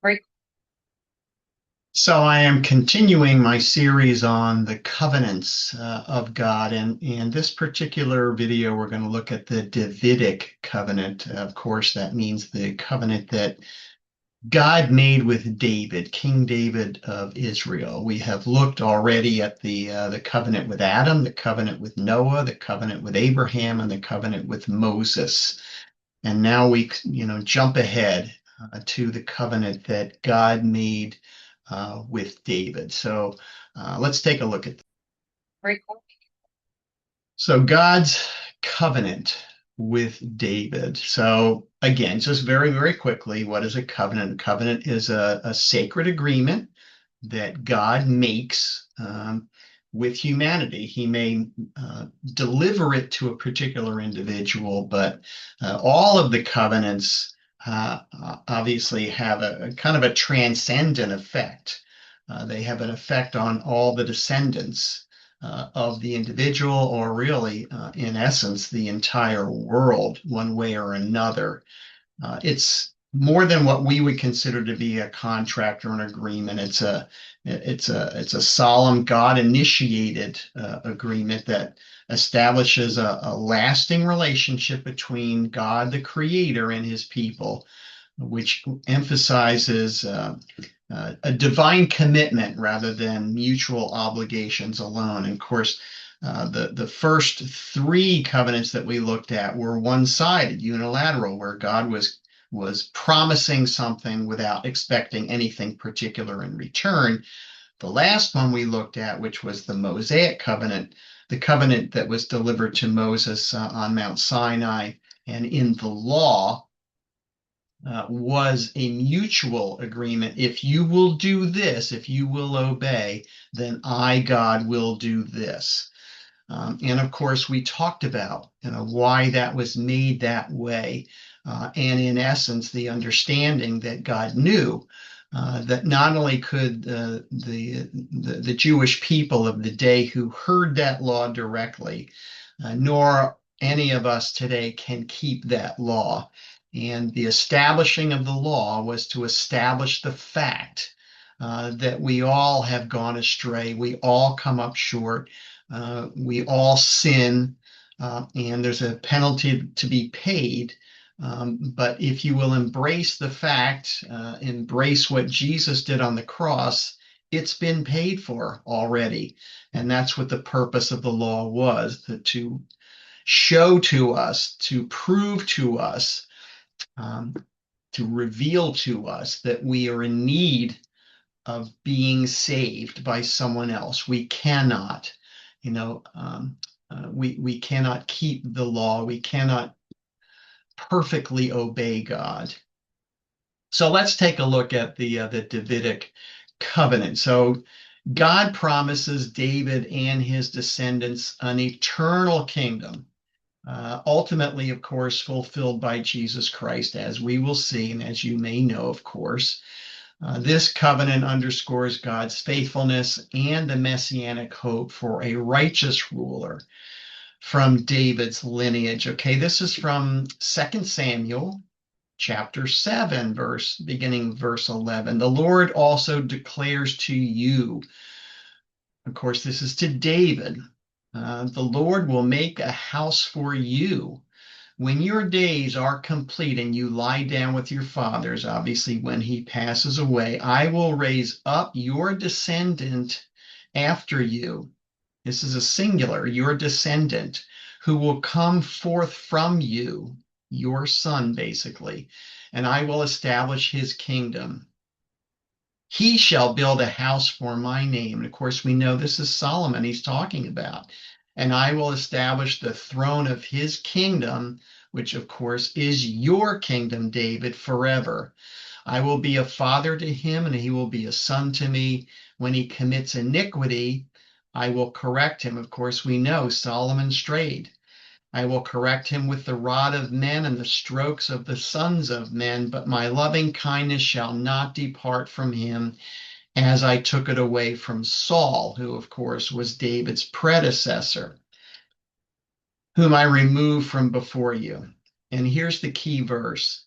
Right. So I am continuing my series on the covenants of God, and this particular video we're going to look at the Davidic covenant. Of course, that means the covenant that God made with David, King David of Israel. We have looked already at the covenant with Adam, the covenant with Noah, the covenant with Abraham, and the covenant with Moses. And now we, jump ahead to the covenant that God made with David. So let's take a look at that. Right. So God's covenant with David. So again, just very, very quickly, what is a covenant? A covenant is a sacred agreement that God makes with humanity. He may deliver it to a particular individual, but all of the covenants obviously have a kind of a transcendent effect. They have an effect on all the descendants of the individual, or really, in essence, the entire world, one way or another. It's more than what we would consider to be a contract or an agreement. It's a solemn God-initiated agreement that establishes a lasting relationship between God, the Creator, and His people, which emphasizes a divine commitment rather than mutual obligations alone. And of course, the first three covenants that we looked at were one-sided, unilateral, where God was promising something without expecting anything particular in return. The last one we looked at, which was the Mosaic covenant, the covenant that was delivered to Moses on Mount Sinai and in the law, was a mutual agreement. If you will do this, if you will obey, then I, God, will do this. And of course, we talked about why that was made that way, and in essence, the understanding that God knew that not only could the Jewish people of the day who heard that law directly, nor any of us today can keep that law. And the establishing of the law was to establish the fact that we all have gone astray, we all come up short, we all sin, and there's a penalty to be paid. But if you will embrace the fact, embrace what Jesus did on the cross, it's been paid for already. And that's what the purpose of the law was, to show to us, to prove to us, um, to reveal to us that we are in need of being saved by someone else. We cannot, we cannot keep the law. We cannot perfectly obey God. So let's take a look at the Davidic covenant. So God promises David and his descendants an eternal kingdom, ultimately, of course, fulfilled by Jesus Christ, as we will see, and as you may know, of course. This covenant underscores God's faithfulness and the messianic hope for a righteous ruler from David's lineage. Okay, this is from 2 Samuel chapter 7, beginning verse 11. The Lord also declares to you, of course, this is to David, the Lord will make a house for you. When your days are complete and you lie down with your fathers, obviously when he passes away, I will raise up your descendant after you. This is a singular, your descendant, who will come forth from you, your son, basically, and I will establish his kingdom. He shall build a house for my name. And of course, we know this is Solomon he's talking about. And I will establish the throne of his kingdom, which of course is your kingdom, David, forever. I will be a father to him, and he will be a son to me. When he commits iniquity, I will correct him. Of course, we know Solomon strayed. I will correct him with the rod of men and the strokes of the sons of men, but my loving kindness shall not depart from him as I took it away from Saul, who, of course, was David's predecessor, whom I removed from before you. And here's the key verse.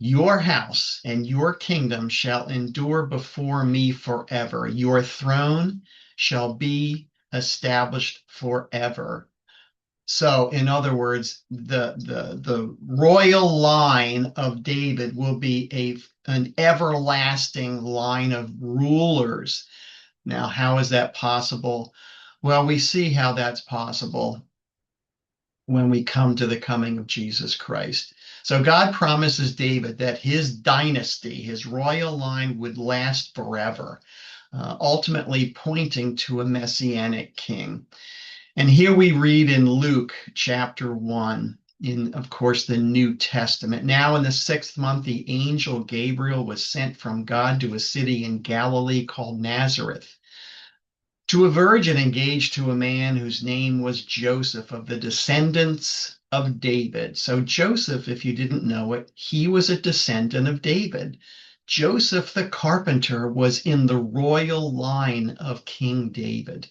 Your house and your kingdom shall endure before me forever. Your throne shall be established forever. So, in other words, the royal line of David will be an everlasting line of rulers. Now, how is that possible? Well, we see how that's possible when we come to the coming of Jesus Christ. So God promises David that his dynasty, his royal line, would last forever, ultimately pointing to a messianic king. And here we read in Luke chapter 1, in, of course, the New Testament. Now in the 6th month, the angel Gabriel was sent from God to a city in Galilee called Nazareth, to a virgin engaged to a man whose name was Joseph, of the descendants of David. So Joseph, if you didn't know it, he was a descendant of David. Joseph the carpenter was in the royal line of King David.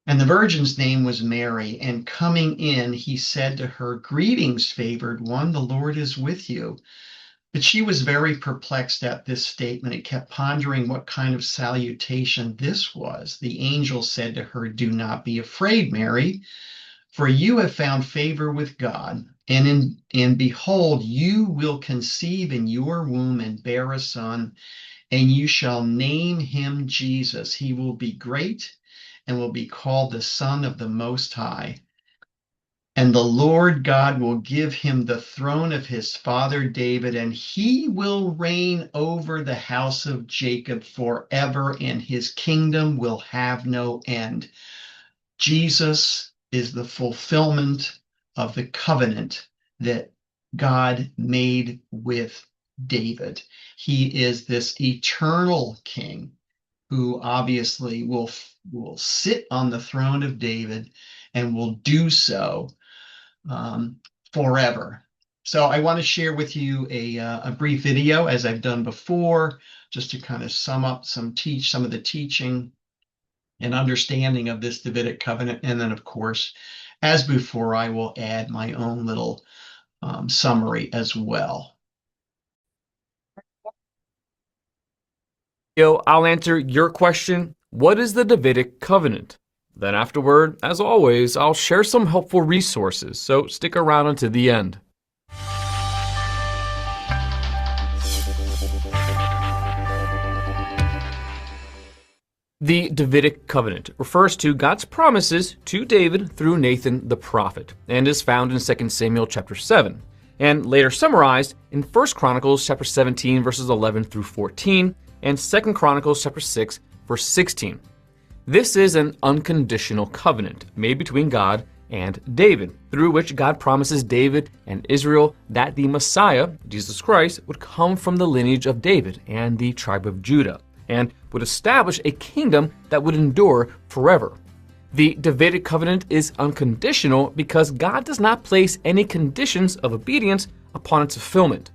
And the virgin's name was Mary, and coming in, he said to her, "Greetings, favored one, the Lord is with you." But she was very perplexed at this statement and kept pondering what kind of salutation this was. The angel said to her, "Do not be afraid, Mary, for you have found favor with God. And behold, you will conceive in your womb and bear a son, and you shall name him Jesus. He will be great and will be called the Son of the Most High. And the Lord God will give him the throne of his father David, and he will reign over the house of Jacob forever, and his kingdom will have no end." Jesus is the fulfillment of the covenant that God made with David. He is this eternal king who obviously will sit on the throne of David and will do so forever. So I want to share with you a brief video, as I've done before, just to kind of sum up some of the teaching and understanding of this Davidic covenant. And then, of course, as before, I will add my own little summary as well. I'll answer your question. What is the Davidic Covenant? Then afterward, as always, I'll share some helpful resources, so stick around until the end. The Davidic Covenant refers to God's promises to David through Nathan the prophet, and is found in 2 Samuel chapter 7, and later summarized in 1 Chronicles chapter 17 verses 11 through 14, and 2 Chronicles chapter 6 verse 16. This is an unconditional covenant made between God and David, through which God promises David and Israel that the Messiah, Jesus Christ, would come from the lineage of David and the tribe of Judah, and would establish a kingdom that would endure forever. The Davidic covenant is unconditional because God does not place any conditions of obedience upon its fulfillment.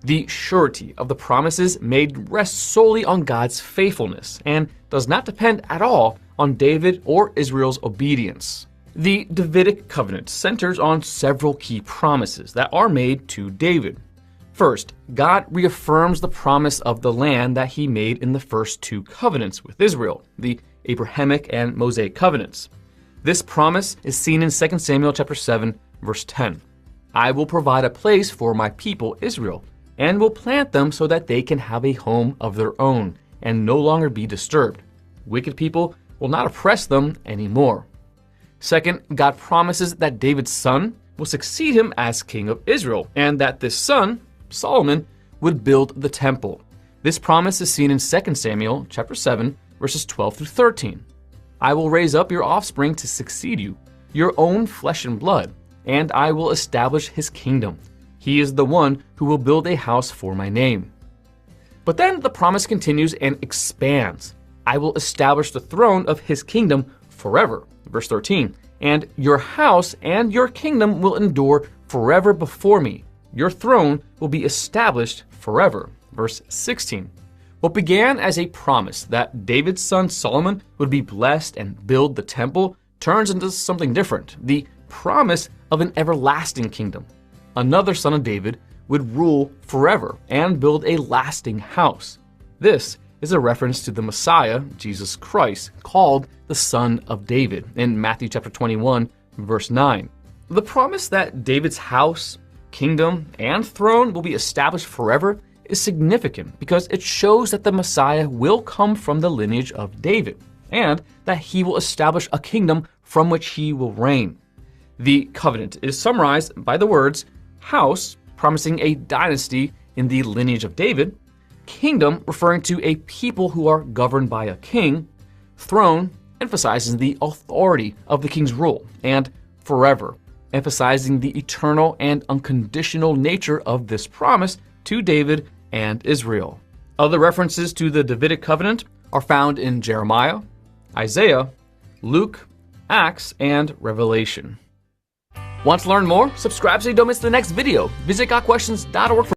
The surety of the promises made rests solely on God's faithfulness and does not depend at all on David or Israel's obedience. The Davidic covenant centers on several key promises that are made to David. First, God reaffirms the promise of the land that he made in the first two covenants with Israel, the Abrahamic and Mosaic covenants. This promise is seen in 2 Samuel chapter 7, verse 10. "I will provide a place for my people Israel, and will plant them so that they can have a home of their own and no longer be disturbed. Wicked people will not oppress them anymore." Second, God promises that David's son will succeed him as king of Israel, and that this son, Solomon, would build the temple. This promise is seen in 2 Samuel chapter 7, verses 12 through 13. "I will raise up your offspring to succeed you, your own flesh and blood, and I will establish his kingdom. He is the one who will build a house for my name." But then the promise continues and expands. "I will establish the throne of his kingdom forever." Verse 13. "And your house and your kingdom will endure forever before me. Your throne will be established forever." Verse 16. What began as a promise that David's son Solomon would be blessed and build the temple turns into something different, the promise of an everlasting kingdom. Another son of David would rule forever and build a lasting house. This is a reference to the Messiah, Jesus Christ, called the Son of David in Matthew chapter 21, verse 9. The promise that David's house, kingdom, and throne will be established forever is significant because it shows that the Messiah will come from the lineage of David and that he will establish a kingdom from which he will reign. The covenant is summarized by the words house, promising a dynasty in the lineage of David, kingdom, referring to a people who are governed by a king, throne, emphasizing the authority of the king's rule, and forever, emphasizing the eternal and unconditional nature of this promise to David and Israel. Other references to the Davidic Covenant are found in Jeremiah, Isaiah, Luke, Acts, and Revelation. Want to learn more? Subscribe so you don't miss the next video. Visit GotQuestions.org for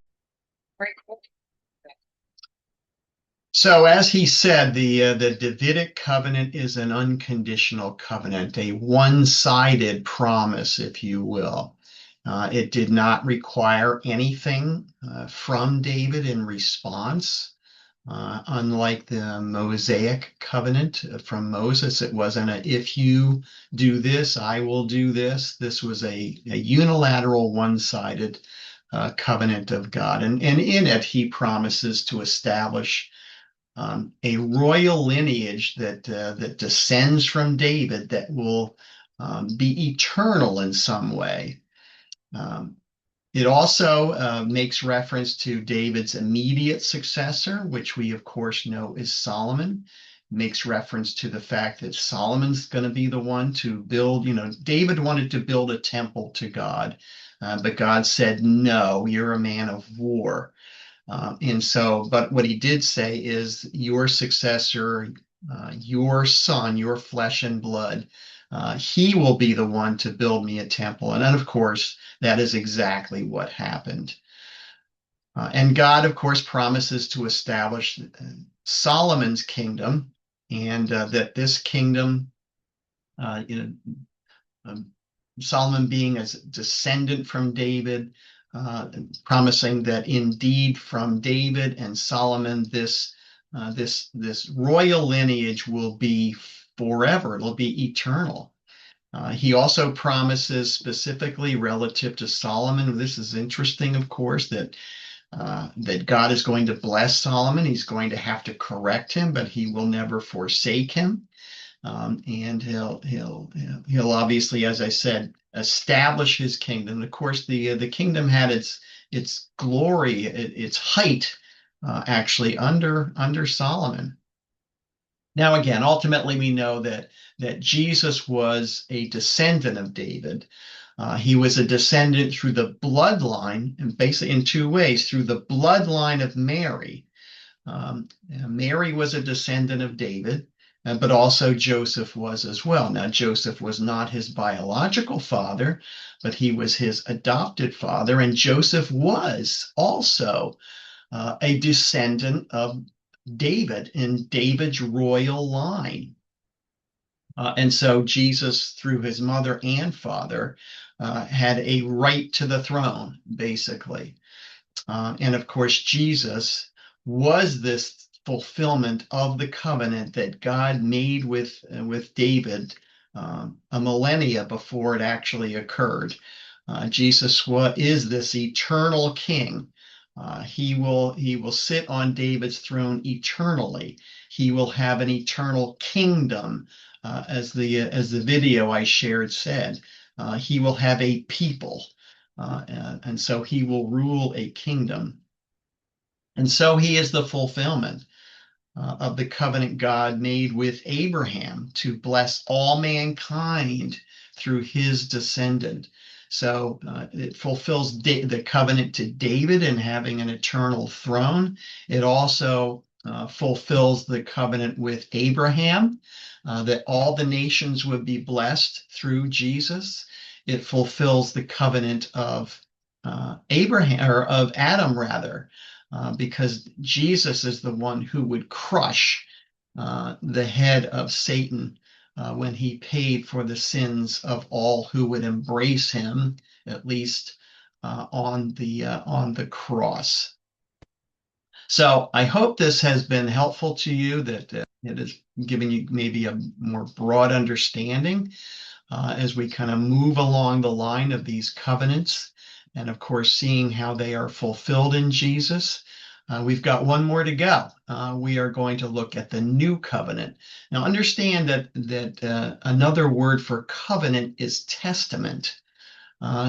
So as he said, the Davidic covenant is an unconditional covenant, a one-sided promise, if you will. It did not require anything from David in response. Unlike the Mosaic covenant from Moses, it wasn't a, if you do this, I will do this. This was a unilateral, one-sided covenant of God. And in it, he promises to establish a royal lineage that descends from David that will be eternal in some way. It also makes reference to David's immediate successor, which we of course know is Solomon. Makes reference to the fact that Solomon's going to be the one to build, David wanted to build a temple to God, but God said, no, you're a man of war. But what he did say is your successor, your son, your flesh and blood, he will be the one to build me a temple. And then, of course, that is exactly what happened. And God, of course, promises to establish Solomon's kingdom, and that this kingdom, Solomon being a descendant from David, promising that indeed from David and Solomon, this royal lineage will be forever. It'll be eternal. He also promises specifically relative to Solomon. This is interesting, of course, that God is going to bless Solomon. He's going to have to correct him, but he will never forsake him. And he'll obviously, as I said, establish his kingdom. Of course, the kingdom had its glory, its height, actually under Solomon. Now, again, ultimately, we know that Jesus was a descendant of David. He was a descendant through the bloodline, and basically in two ways, through the bloodline of Mary. Mary was a descendant of David, but also Joseph was as well. Now, Joseph was not his biological father, but he was his adopted father, and Joseph was also a descendant of David in David's royal line. And so Jesus, through his mother and father, had a right to the throne, basically. And of course, Jesus was this fulfillment of the covenant that God made with David a millennia before it actually occurred. Jesus is this eternal king. He will sit on David's throne eternally. He will have an eternal kingdom, as the video I shared said. He will have a people, and so he will rule a kingdom. And so he is the fulfillment of the covenant God made with Abraham to bless all mankind through his descendant. So it fulfills the covenant to David in having an eternal throne. It also fulfills the covenant with Abraham, that all the nations would be blessed through Jesus. It fulfills the covenant of Abraham, or of Adam rather, because Jesus is the one who would crush the head of Satan when he paid for the sins of all who would embrace him, at least on the cross. So I hope this has been helpful to you, that it has given you maybe a more broad understanding as we kind of move along the line of these covenants, and of course, seeing how they are fulfilled in Jesus. We've got one more to go. We are going to look at the new covenant. Now, understand that another word for covenant is testament.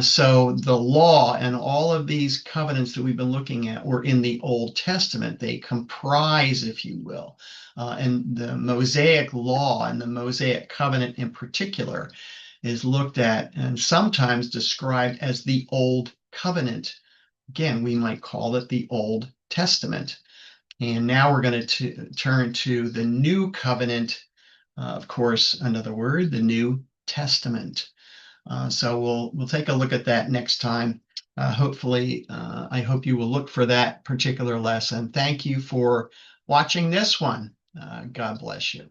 So the law and all of these covenants that we've been looking at were in the Old Testament. They comprise, if you will, and the Mosaic law and the Mosaic covenant in particular is looked at and sometimes described as the Old Covenant. Again, we might call it the Old Testament. And now we're going to turn to the New Covenant, of course, another word, the New Testament. So we'll take a look at that next time. Hopefully, I hope you will look for that particular lesson. Thank you for watching this one. God bless you.